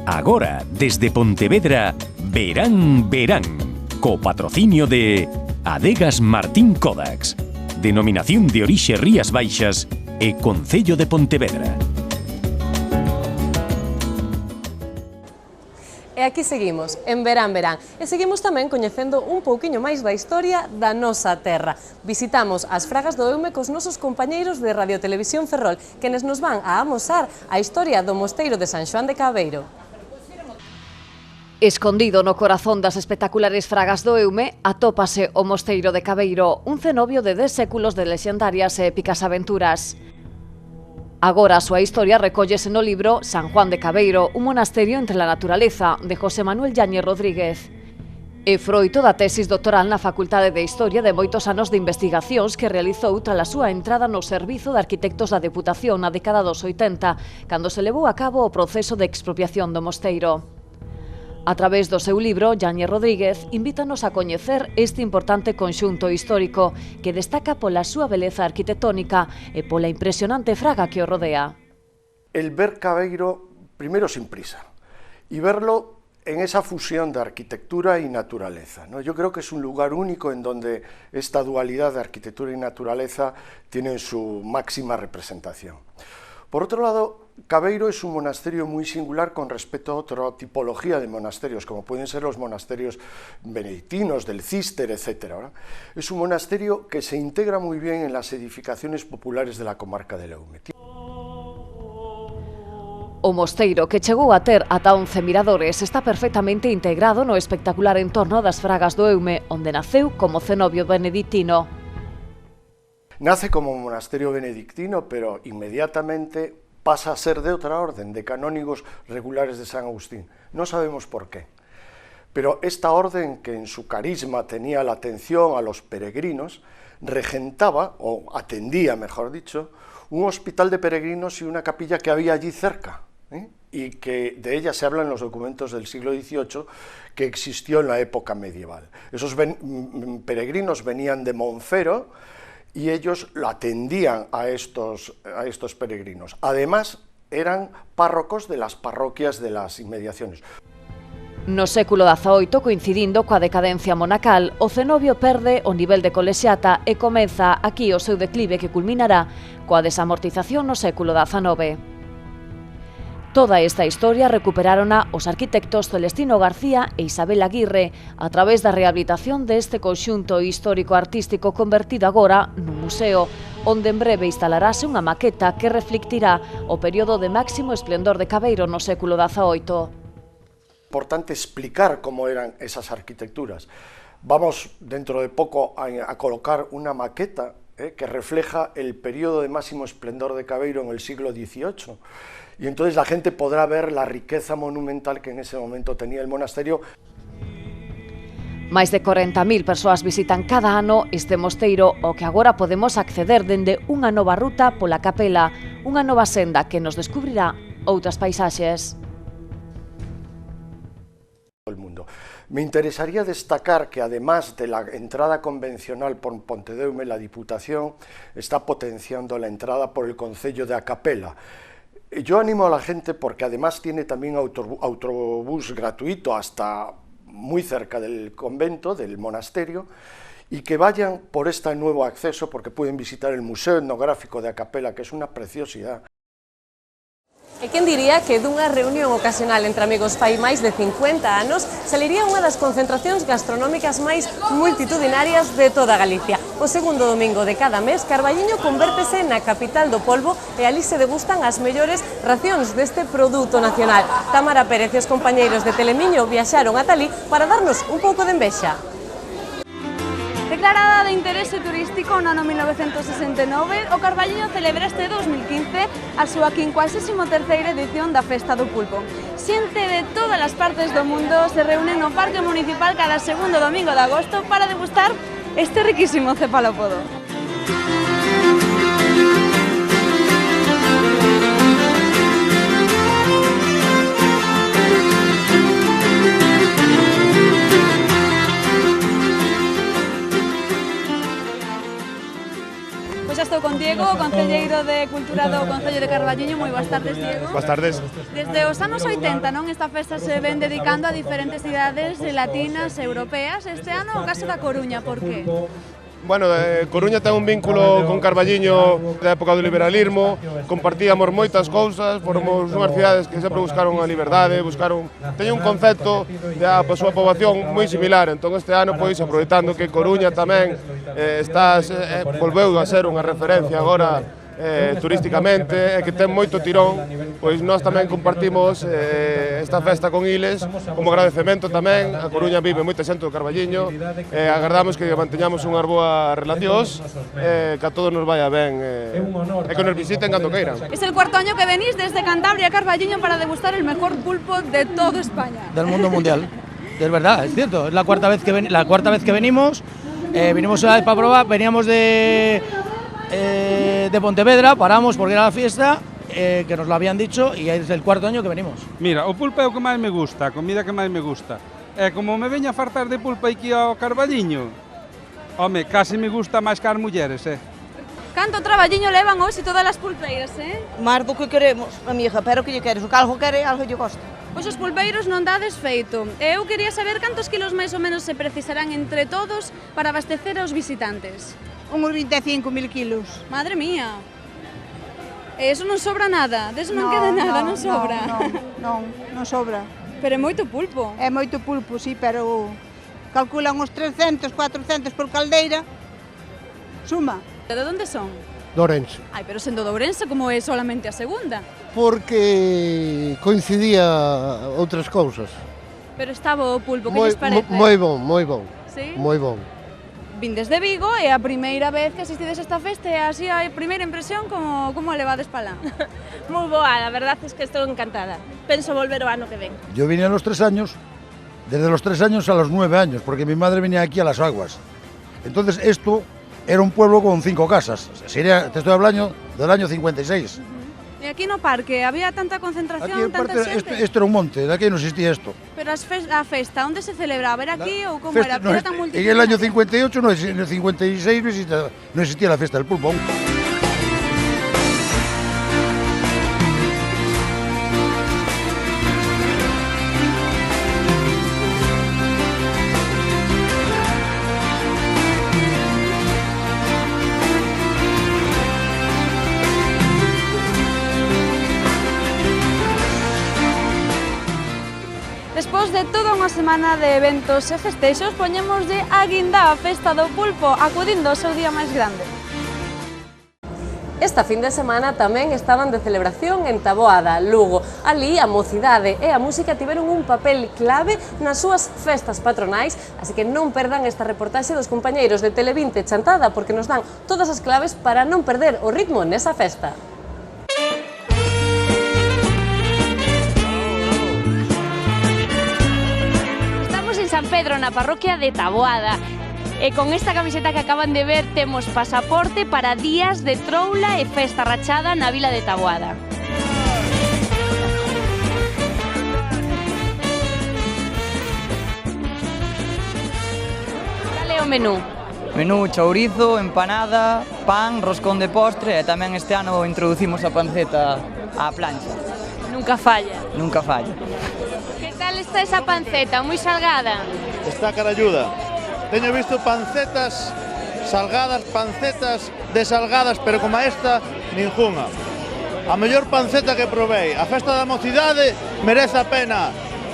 Agora, desde Pontevedra, Verán, Verán, co patrocinio de Adegas Martín Kodax, Denominación de Orixe Rías Baixas e Concello de Pontevedra. E aquí seguimos, en Verán, Verán, e seguimos tamén coñecendo un pouquiño máis da historia da nosa terra. Visitamos as Fragas do Eume cos nosos compañeiros de Radio Televisión Ferrol, quenes nos van a amosar a historia do mosteiro de San Xoán de Cabeiro. Escondido no corazón das espectaculares Fragas do Eume, atópase o mosteiro de Cabeiro, un cenobio de 10 séculos de lexendarias e épicas aventuras. Agora a súa historia recóllese no libro San Juan de Cabeiro, un monasterio entre la naturaleza, de José Manuel Yáñez Rodríguez. É froito da tesis doctoral na Facultade de Historia de moitos anos de investigacións que realizou tras a súa entrada no Servizo de Arquitectos da Deputación na década dos 80, cando se levou a cabo o proceso de expropiación do mosteiro. A través do seu libro, Yáñez Rodríguez invítanos a coñecer este importante conxunto histórico que destaca pola súa beleza arquitectónica e pola impresionante fraga que o rodea. El ver Cabeiro, primero sin prisa, y verlo en esa fusión de arquitectura y naturaleza, ¿no? Yo creo que es un lugar único en donde esta dualidad de arquitectura y naturaleza tienen su máxima representación. Por otro lado, Cabeiro es un monasterio muy singular con respecto a otra tipología de monasterios, como pueden ser los monasterios benedictinos, del Císter, etc. ¿no? Es un monasterio que se integra muy bien en las edificaciones populares de la comarca del Eume. O mosteiro, que chegou a ter ata 11 miradores, está perfectamente integrado no espectacular entorno das Fragas do Eume, onde naceu como cenobio benedictino. Nace como monasterio benedictino, pero inmediatamente pasa a ser de otra orden, de canónigos regulares de San Agustín. No sabemos por qué. Pero esta orden, que en su carisma tenía la atención a los peregrinos, regentaba, o atendía, mejor dicho, un hospital de peregrinos y una capilla que había allí cerca, y que de ella se habla en los documentos del siglo XVIII, que existió en la época medieval. Esos peregrinos venían de Monfero, y ellos lo atendían a estos peregrinos. Además, eran párrocos de las parroquias de las inmediaciones. No século XVIII, coincidindo coa decadencia monacal, o cenobio perde o nivel de colexiata e comeza aquí o seu declive que culminará coa desamortización no século XIX. Toda esta historia recuperárona os arquitectos Celestino García e Isabel Aguirre a través da rehabilitación deste conxunto histórico-artístico convertido agora nun museo, onde en breve instalarase unha maqueta que reflectirá o período de máximo esplendor de Cabeiro no século XVIII. Importante explicar cómo eran esas arquitecturas. Vamos dentro de poco a colocar una maqueta que refleja el periodo de máximo esplendor de Cabeiro en el siglo XVIII. Y entonces la gente podrá ver la riqueza monumental que en ese momento tenía el monasterio. Máis de 40.000 persoas visitan cada ano este mosteiro, ao que agora podemos acceder dende unha nova ruta pola capela, unha nova senda que nos descubrirá outras paisaxes. Me interesaría destacar que además de la entrada convencional por Pontedeume, la Diputación está potenciando la entrada por el Concello de A Capela. Yo animo a la gente porque además tiene también autobús gratuito hasta muy cerca del convento, del monasterio, y que vayan por este nuevo acceso porque pueden visitar el Museo Etnográfico de A Capela, que es una preciosidad. E quen diría que dunha reunión ocasional entre amigos fai máis de 50 anos saliría unha das concentracións gastronómicas máis multitudinarias de toda Galicia. O segundo domingo de cada mes, Carballiño convértese na capital do polvo e alí se degustan as mellores racións deste produto nacional. Tamara Pérez e os compañeiros de Telemiño viaxaron ata alí para darnos un pouco de envexa. Declarada de interese turístico no ano 1969, o Carballiño celebra este 2015 a súa 53ª edición da Festa do Pulpo. Xente de todas as partes do mundo se reúnen no Parque Municipal cada segundo domingo de agosto para degustar este riquísimo cefalópodo. Estou con Diego, Diego, concelleiro de Cultura do Concello de Carballiño. Moi boas tardes, Diego. Boas tardes. Desde os anos 80, non, esta festa se ven dedicando a diferentes cidades latinas e europeas. Este ano o caso da Coruña, por que? Bueno, Coruña ten un vínculo con Carballiño da época do liberalismo, compartíamos moitas cousas, formos unhas cidades que sempre buscaron a liberdade, teñen un concepto da súa poboación moi similar, entón este ano, pois, aproveitando que Coruña tamén volveu a ser unha referencia agora turísticamente e que ten moito tirón, pois nós tamén compartimos esta festa con Iles como agradecemento tamén. A Coruña vive moita xente do Carballiño e agardamos que manteñamos unhas boas relacións, que a todos nos vaya ben e que nos visiten cando queiran. Es el cuarto año que venís desde Cantabria a Carballiño para degustar el mejor pulpo de todo España. Del mundo mundial. Es verdad, es cierto, es la cuarta vez que venimos, vinimos una vez para probar, veníamos de Pontevedra, paramos porque era la fiesta, que nos lo habían dicho, y es el cuarto año que venimos. Mira, o pulpo é o que máis me gusta, a comida que máis me gusta. E como me veña a fartar de pulpo aquí ao Carballiño, home, casi me gusta máis que as mulleres, Canto traballiño levan hoxe todas as pulpeiras, Máis do que queremos, amiga, pero que lle queres? O que algo quere, algo lle gosta. Pois os pulpeiros non dades feito. Eu quería saber cantos kilos máis ou menos se precisarán entre todos para abastecer aos visitantes. Uns 25.000 kilos. Madre mía. Eso non sobra nada, deso non queda nada, non sobra. Non sobra. Pero é moito pulpo. É moito pulpo, sí, pero calculan uns 300, 400 por caldeira. Suma. De onde son? De Ourense. Ai, pero sendo de Ourense, como é solamente a segunda? Porque coincidía outras cousas. Pero estaba o pulpo, que lles parece? Moi bon. Sí? Moi bon. Vindes de Vigo e a primeira vez que asistides a esta festa e así a primeira impresión como a levades para lá? Moi boa, a verdad es que estou encantada. Penso volver o ano que ven. Yo vine a los 3 años, desde los 3 años a los 9 años, porque mi madre venía aquí a Las Aguas. Entonces esto era un pueblo con 5 casas. Te estoy hablando del año 56. E aquí no parque había tanta concentración, Aquí tanta xente? Esto era un monte, de aquí non existía esto. Pero a festa, onde se celebraba? Era aquí ou como era? No, Era tan en el año 58, en el 56 no existía la fiesta del pulpo. Despois de toda unha semana de eventos e festeixos, poñémoslle a guinda a festa do pulpo, acudindo ao seu día máis grande. Esta fin de semana tamén estaban de celebración en Taboada, Lugo. Ali a mocidade e a música tiveron un papel clave nas súas festas patronais, así que non perdan esta reportaxe dos compañeiros de Tele20 Chantada, porque nos dan todas as claves para non perder o ritmo nesa festa. San Pedro, na parroquia de Taboada. E con esta camiseta que acaban de ver temos pasaporte para días de troula e festa rachada na vila de Taboada. Cal é o menú? Menú chourizo, empanada, pan, roscón de postre e tamén este ano introducimos a panceta á plancha. Nunca falla. Nunca falla. Que tal está esa panceta? Moi salgada? Está caralluda. Teño visto pancetas salgadas, pancetas desalgadas, pero como esta, ningunha. A mellor panceta que provei. A festa da mocidade merece a pena.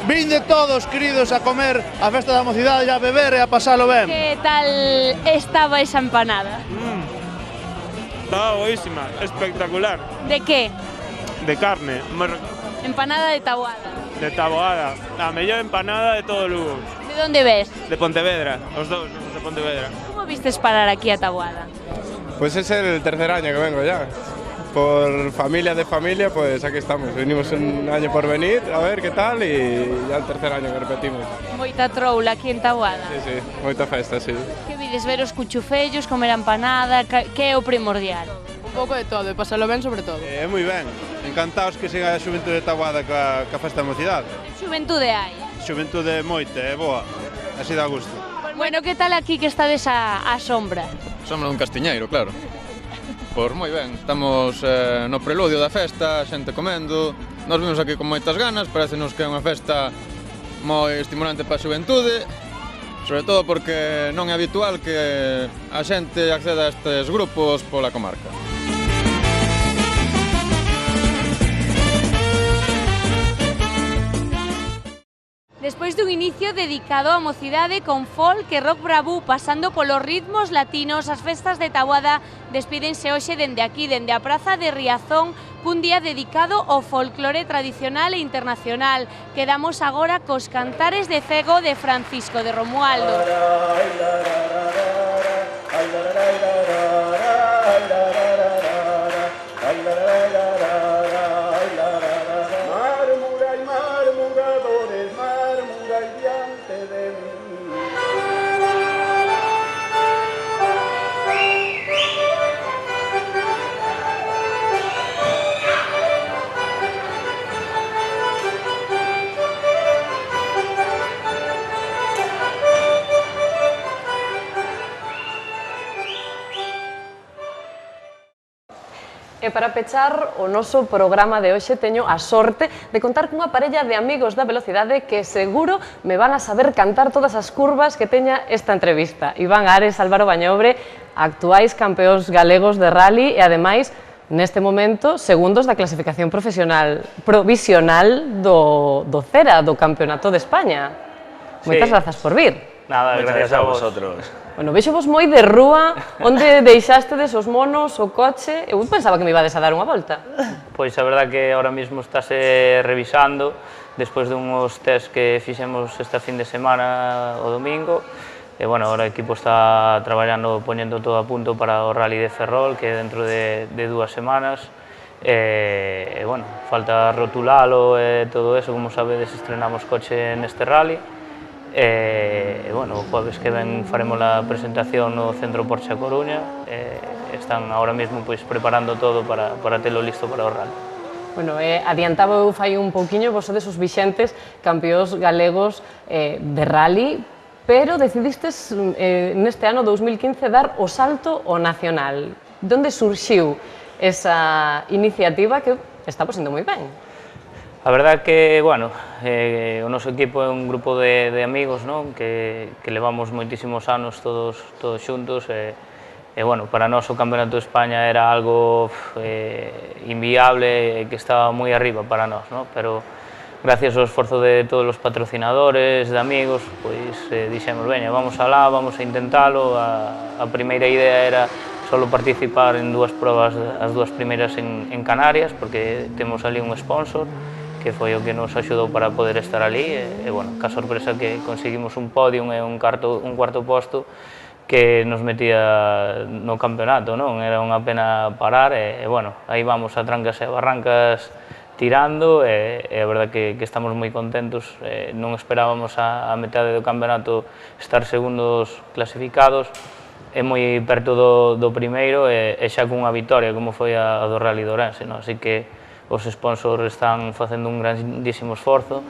Vinde todos, queridos, a comer a festa da mocidade e a beber e a pasalo ben. Que tal estaba esa empanada? Estaba boísima, espectacular. De que? De carne. Empanada de Taboada. De Taboada, a mellor empanada de todo Lugo. De onde ves? De Pontevedra, os dous de Pontevedra. Como vistes parar aquí a Taboada? Pues es el tercer año que vengo ya. Por familia de familia, pues aquí estamos. Venimos un año por venir, a ver qué tal, y ya el tercer año que repetimos. Moita troula aquí en Taboada. Sí, moita festa, sí. Que vides ver os cuchufellos, comer empanada, que é o primordial? Un pouco de todo, e pasalo ben sobre todo. Moi ben. Encantados que siga a xuventude de Taboada ca festa da mocidade. Xuventude hai? Xuventude moita, é boa. Así dá gusto. Bueno, que tal aquí que estades á sombra? Sombra dun castiñeiro, claro. Pois moi ben, estamos no preludio da festa, xente comendo. Nos vimos aquí con moitas ganas, parecenos que é unha festa moi estimulante para a xuventude, sobre todo porque non é habitual que a xente acceda a estes grupos pola comarca. Despois dun inicio dedicado á mocidade con folk e rock bravú pasando polos ritmos latinos, as festas de Taboada despídense hoxe dende aquí, dende a Praza de Riazón, cun día dedicado ao folclore tradicional e internacional. Quedamos agora cos Cantares de Cego de Francisco de Romualdo. E para pechar o noso programa de hoxe teño a sorte de contar cunha parella de amigos da velocidade que seguro me van a saber cantar todas as curvas que teña esta entrevista. Iván Ares, Álvaro Bañobre, actuais campeóns galegos de rally e ademais neste momento segundos da clasificación provisional do CERA, do Campeonato de España. Moitas grazas por vir. Nada, gracias a vosotros. Bueno, vexo vos moi de rúa, onde deixastes os monos, o coche... Eu pensaba que me ibades a dar unha volta. Pois a verdad que ahora mismo estáse revisando, despois dunhos test que fixemos esta fin de semana o domingo, e, bueno, ahora o equipo está traballando, poñendo todo a punto para o Rally de Ferrol, que é dentro de 2 semanas, e, bueno, falta rotulalo e todo eso, como sabedes, estrenamos coche neste rally, e, bueno, o jueves que ven faremos a presentación no Centro Porsche a Coruña, están ahora mesmo pois preparando todo para telo listo para o rally. Bueno, adiantaba eu fai un pouquiño, vos sodes os vixentes campeóns galegos de rally, pero decidistes neste ano 2015 dar o salto ao nacional. De onde surxiu esa iniciativa que está posendo moi ben? A verdade que, bueno, o noso equipo é un grupo de amigos, non? Que levamos moitísimos anos todos xuntos e, bueno, para nós o Campeonato de España era algo inviable e que estaba moi arriba para nós, non? Pero gracias ao esforzo de todos os patrocinadores, de amigos, pois dixemos, veña, vamos alá, vamos a intentalo. A primeira idea era solo participar en 2 probas, as 2 primeiras en Canarias, porque temos ali un sponsor, que foi o que nos axudou para poder estar ali, e, bueno, ca sorpresa que conseguimos un podium e un cuarto posto que nos metía no campeonato, non? Era unha pena parar, e, bueno, aí vamos a trancas e barrancas tirando, e a verdade que estamos moi contentos. Non esperábamos a metade do campeonato estar segundos clasificados, é moi perto do primeiro, e xa cunha vitoria, como foi a do Rally de Ourense, non? Así que os sponsors están facendo un grandísimo esforzo.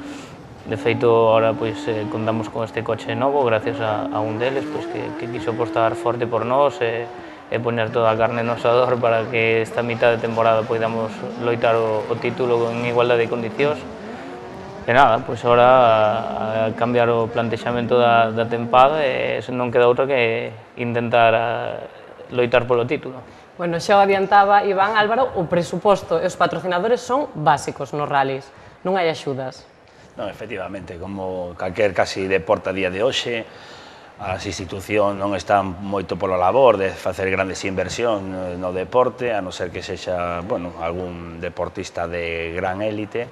De feito, ahora pois contamos con este coche novo, gracias a un deles, pois que quiso apostar forte por nós e poñer toda a carne no asador para que esta mitad de temporada poidamos loitar o título en igualdade de condicións. E nada, pois ahora a cambiar o plantexamento da tempada, e non queda outra que intentar loitar polo título. Bueno, xa o adiantaba Iván, Álvaro, o presuposto e os patrocinadores son básicos nos rallies, non hai axudas. Non, efectivamente, como calquer casi deporte a día de hoxe, as institucións non están moito pola labor de facer grandes inversións no deporte, a non ser que sexa, bueno, algún deportista de gran élite.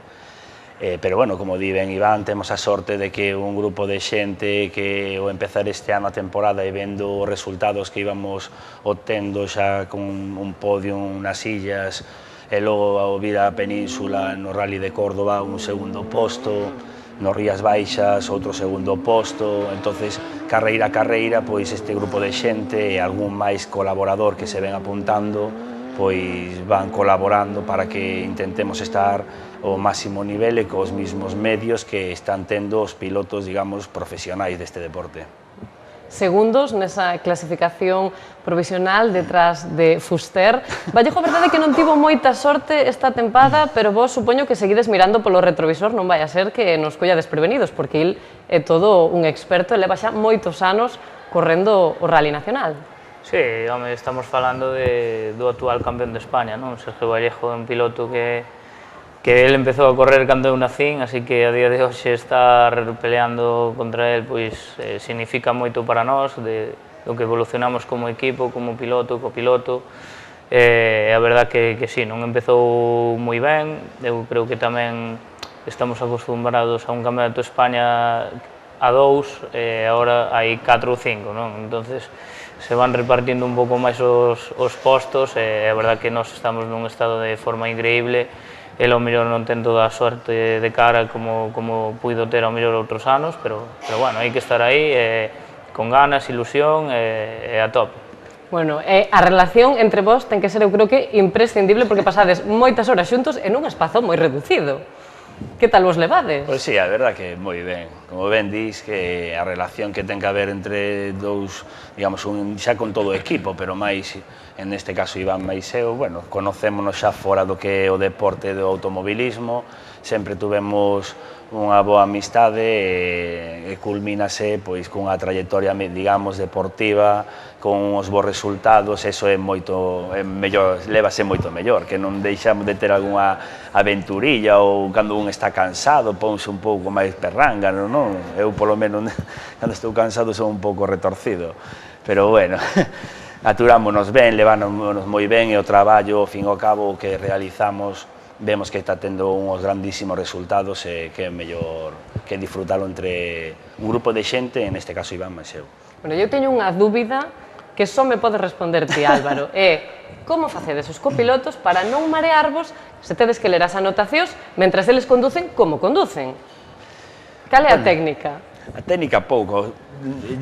Pero, bueno, como di ben Iván, temos a sorte de que un grupo de xente que ao empezar este ano a temporada e vendo os resultados que íbamos obtendo xa con un podio nas illas, e logo ao vir a Península no Rally de Córdoba un segundo posto, nos Rías Baixas outro segundo posto. Entonces, carreira a carreira, pois este grupo de xente e algún máis colaborador que se ven apuntando, pois van colaborando para que intentemos estar ao máximo nivel e cos mismos medios que están tendo os pilotos, digamos, profesionais deste deporte. segundos nesa clasificación provisional detrás de Fuster. Vallejo, a verdade é que non tivo moita sorte esta tempada, pero vos supoño que seguides mirando polo retrovisor, non vai a ser que nos colla desprevenidos, porque il é todo un experto e leva xa moitos anos correndo o Rally Nacional. Sí, home, estamos falando do actual campeón de España, non? Sergio Vallejo é un piloto que ele empezou a correr cando eu nacín, así que a día de hoxe estar peleando contra el pois significa moito para nós, do que evolucionamos como equipo, como piloto, copiloto. A verdad que sí, non empezou moi ben, eu creo que tamén estamos acostumbrados a un campeonato de España a 2, e agora hai 4 ou 5, non? Entonces se van repartindo un pouco máis os postos, e a verdad que nós estamos nun estado de forma increíble. El ao mellor non ten toda a sorte de cara como puido ter ao mellor outros anos, pero bueno, hai que estar aí con ganas, ilusión e a tope. Bueno, a relación entre vós ten que ser, eu creo que, imprescindible, porque pasades moitas horas xuntos en un espazo moi reducido. Que tal vos levades? Pois sí, a verdad que moi ben. Como ben dis, que a relación que ten que haber entre dous, digamos, xa con todo o equipo, pero máis, en este caso Iván máis eu, bueno, conocémonos xa fora do que é o deporte do automobilismo, sempre tuvemos unha boa amistade e culmínase pois cunha trayectoria, digamos, deportiva, con uns bons resultados, eso é moito mellor, lévase moito mellor, que non deixamos de ter algunha aventurilla ou cando un está cansado, ponse un pouco máis perrángano, non? Eu, polo menos, cando estou cansado, son un pouco retorcido, pero bueno, aturámonos ben, levámonos moi ben, e o traballo, ao fin e ao cabo, que realizamos, vemos que está tendo uns grandísimos resultados e que é mellor que disfrutalo entre un grupo de xente, en este caso Iván máis eu. Bueno, eu teño unha dúbida que só me pode responder ti, Álvaro, como facedes os copilotos para non marearvos se tedes que ler as anotacións mentras eles conducen como conducen? Cal é a técnica? A técnica pouco.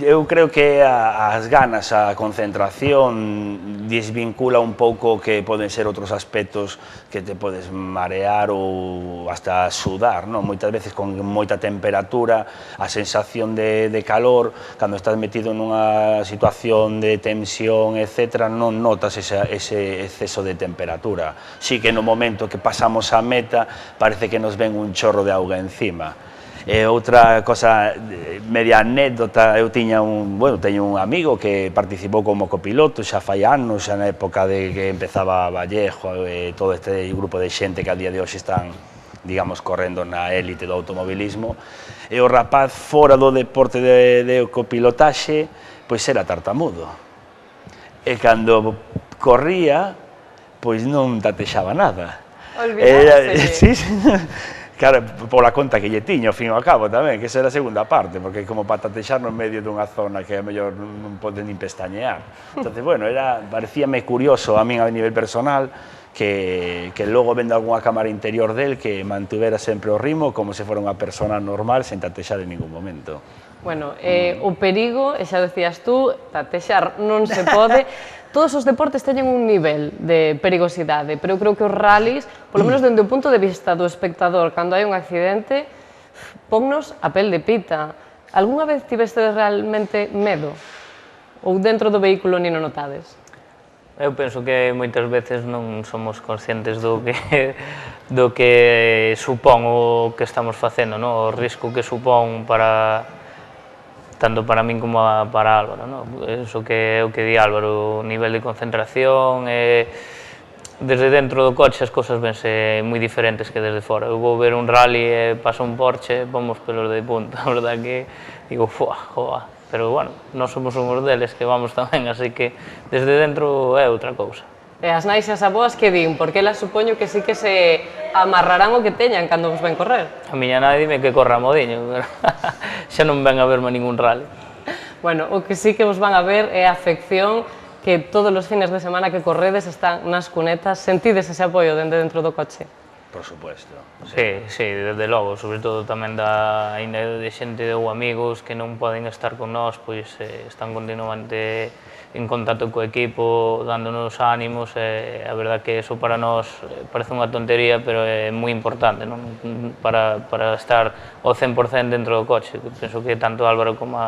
Eu creo que as ganas, a concentración desvincula un pouco que poden ser outros aspectos que te podes marear ou hasta sudar, non? Moitas veces con moita temperatura, a sensación de calor, cando estás metido nunha situación de tensión, etc., non notas ese exceso de temperatura. Si que no momento que pasamos a meta parece que nos ven un chorro de auga encima. E outra cosa, media anécdota, eu teño un amigo que participou como copiloto xa fai anos, xa na época de que empezaba Vallejo e todo este grupo de xente que a día de hoxe están, digamos, correndo na élite do automobilismo, e o rapaz fora do deporte de copilotaxe, pois era tartamudo. E cando corría, pois non tatexaba nada. Olvidase. Sí, claro, pola conta que lle tiño, ao fin e ao cabo tamén, que esa era a segunda parte, porque como para tatexar no medio dunha zona que a mellor non pode nin pestañear. Entón, bueno, parecíame curioso a min a nivel personal que logo vendo algunha cámara interior del que mantuvera sempre o ritmo como se fora unha persona normal sen tatexar en ningún momento. Bueno, o perigo, e xa decías tú, tatexar non se pode. Todos os deportes teñen un nivel de perigosidade, pero eu creo que os rallies, polo menos dende o punto de vista do espectador, cando hai un accidente, ponnos a pel de pita. Algúnha vez tiveste realmente medo? Ou dentro do vehículo ni non notades? Eu penso que moitas veces non somos conscientes do que supón o que estamos facendo, o risco que supón tanto para min como para Álvaro, eso que é o que di Álvaro, o nivel de concentración, desde dentro do coche as cousas vense moi diferentes que desde fora. Eu vou ver un rally e pasa un Porsche, vamos pelos de punta, a verdade que digo, joa, pero bueno, nós somos unhos deles que vamos tamén, así que desde dentro é outra cousa. E as nais e as aboas que din? Porque elas supoño que sí que se amarrarán o que teñan cando vos ven correr. A miña nai dime que corra a modiño, pero xa non ven a verme ningún rally. Bueno, o que sí que vos van a ver é a afección que todos os fines de semana que corredes están nas cunetas. Sentides ese apoio dentro do coche? Por supuesto. Sí, desde logo, sobre todo tamén de xente ou amigos que non poden estar con nós, pois están continuamente en contacto co equipo, dándonos ánimos, a verdad que eso para nós parece unha tontería, pero é moi importante, para estar ao 100% dentro do coche. Penso que tanto Álvaro como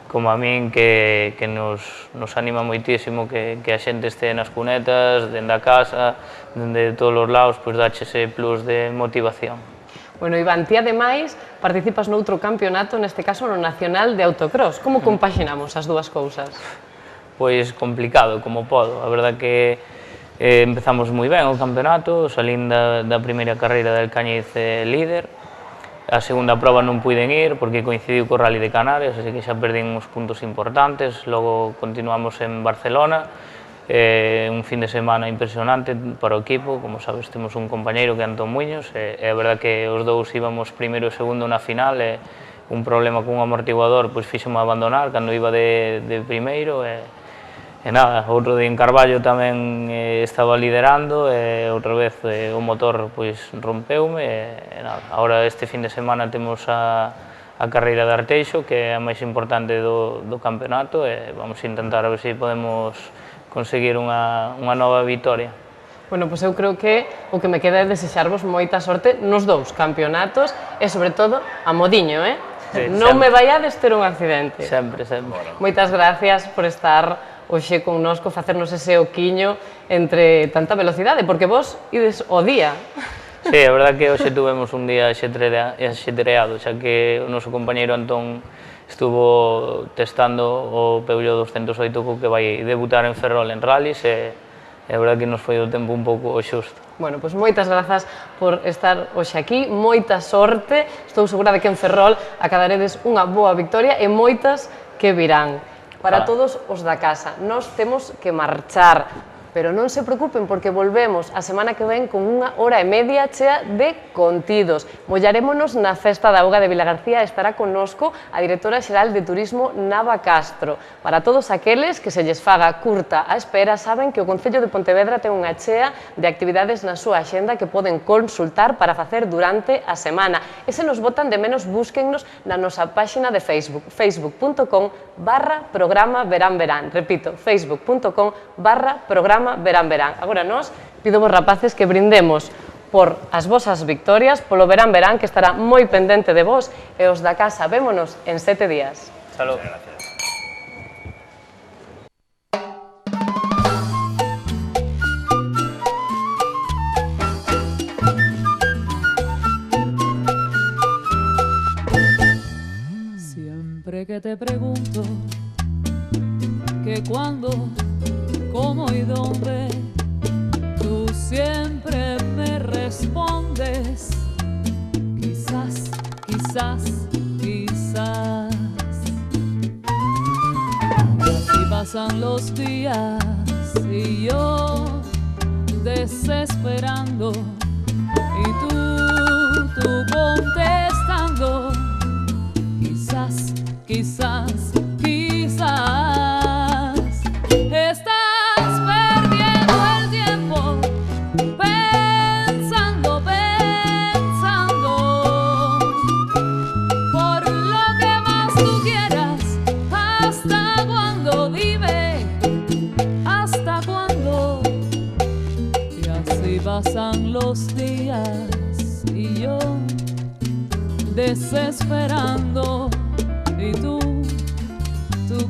como a min, que nos anima moitísimo que a xente este nas cunetas, dende a casa, dende todos os lados, pois dache ese plus de motivación. Bueno, Iván, ti ademais participas noutro campeonato, neste caso no Nacional de Autocross. Como compaxinamos as dúas cousas? Pois complicado, como podo. A verdad que empezamos moi ben o campeonato, salín da primeira carreira del Cañiz líder. A segunda proba non puiden ir porque coincidiu co Rally de Canarias, así que xa perdín uns puntos importantes. Logo continuamos en Barcelona, un fin de semana impresionante para o equipo. Como sabes, temos un compañeiro que é Antón Muiños, e a verdad que os dous íbamos primeiro e segundo na final, e un problema cun amortiguador pois fíxome abandonar cando iba de primeiro, e nada, outro día en Carballo tamén estaba liderando, e outra vez o motor pois rompeume, e nada, agora este fin de semana temos a carreira de Arteixo, que é a máis importante do campeonato, e vamos a intentar a ver se podemos conseguir unha nova vitoria. Bueno, pois eu creo que o que me queda é desexarvos moita sorte nos dous campeonatos, e sobre todo a Modiño, non me vaiades ter un accidente. Sempre, sempre. Moitas gracias por estar hoxe connosco, facernos ese oquiño entre tanta velocidade, porque vos ides o día. Sí, a verdad que hoxe tuvemos un día xetreado, xa que o noso compañeiro Antón estuvo testando o Peugeot 208 co que vai debutar en Ferrol en rallies, e a verdad que nos foi o tempo un pouco xusto. Bueno, pois moitas grazas por estar hoxe aquí, moita sorte, estou segura de que en Ferrol acadaredes unha boa victoria e moitas que virán. Para todos os da casa, nós temos que marchar, pero non se preocupen porque volvemos a semana que ven con 1 hora e media chea de contidos. Mollarémonos na Festa da Auga de Vilagarcía, estará connosco a directora xeral de Turismo Nava Castro. Para todos aqueles que se lles faga curta a espera, saben que o Concello de Pontevedra ten unha chea de actividades na súa axenda que poden consultar para facer durante a semana. E se nos botan de menos, búsquennos na nosa páxina de Facebook, facebook.com/programa Verán Verán. Repito, facebook.com/programa Verán Verán. Agora nós pidovos rapaces que brindemos por as vosas victorias, polo Verán Verán, que estará moi pendente de vos, e os da casa vémonos en 7 días. Salud. Siempre que te pregunto que cuándo, cómo y dónde, tú siempre me respondes, quizás, quizás, quizás. Así pasan los días y yo desesperando, y tú contestando, quizás, quizás, quizás. Estás perdiendo el tiempo pensando, pensando por lo que más tú quieras. ¿Hasta cuándo? Dime, ¿hasta cuándo? Y así pasan los días y yo desesperando, y tú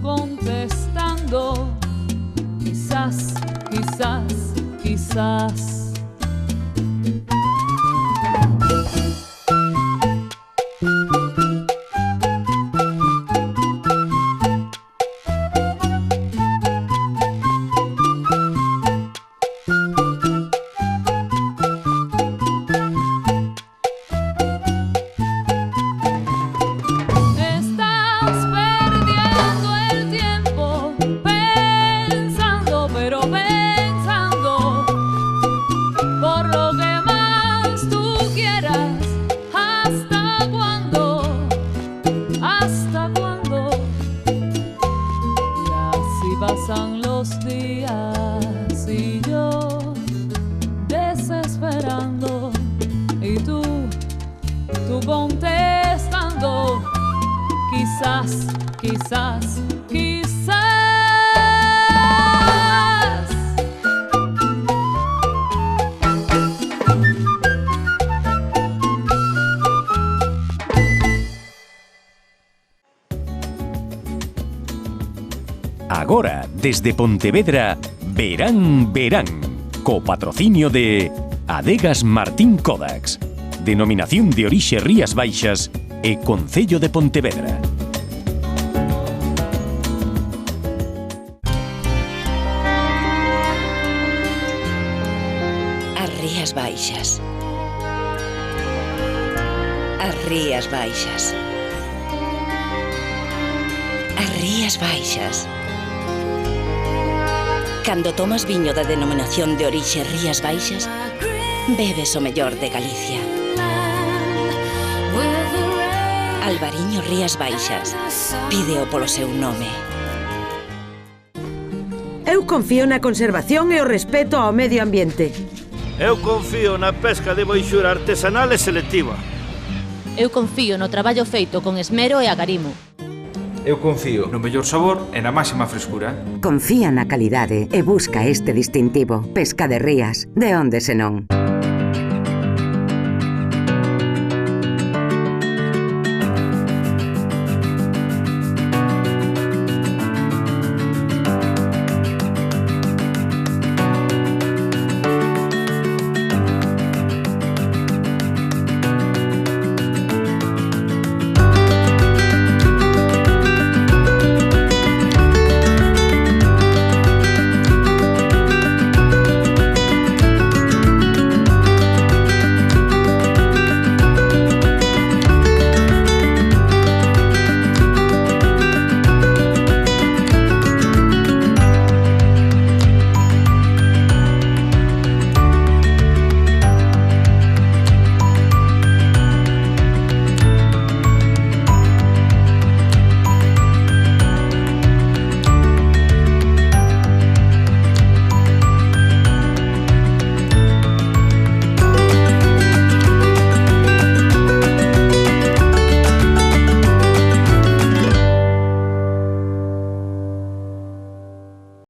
contestando, quizás, quizás, quizás. Pasan los días y yo desesperando, y tú contestando, quizás, quizás, quizás. Agora, desde Pontevedra, Verán, Verán, co patrocinio de Adegas Martín Kodax, Denominación de Orixe Rías Baixas e Concello de Pontevedra. As Rías Baixas. As Rías Baixas. As Rías Baixas. Cando tomas viño da denominación de orixe Rías Baixas, bebes o mellor de Galicia. Albariño Rías Baixas. Pídeo polo seu nome. Eu confío na conservación e o respeto ao medio ambiente. Eu confío na pesca de boixura artesanal e selectiva. Eu confío no traballo feito con esmero e agarimo. Eu confío no mellor sabor e na máxima frescura. Confía na calidade e busca este distintivo. Pesca de Rías, de onde senón.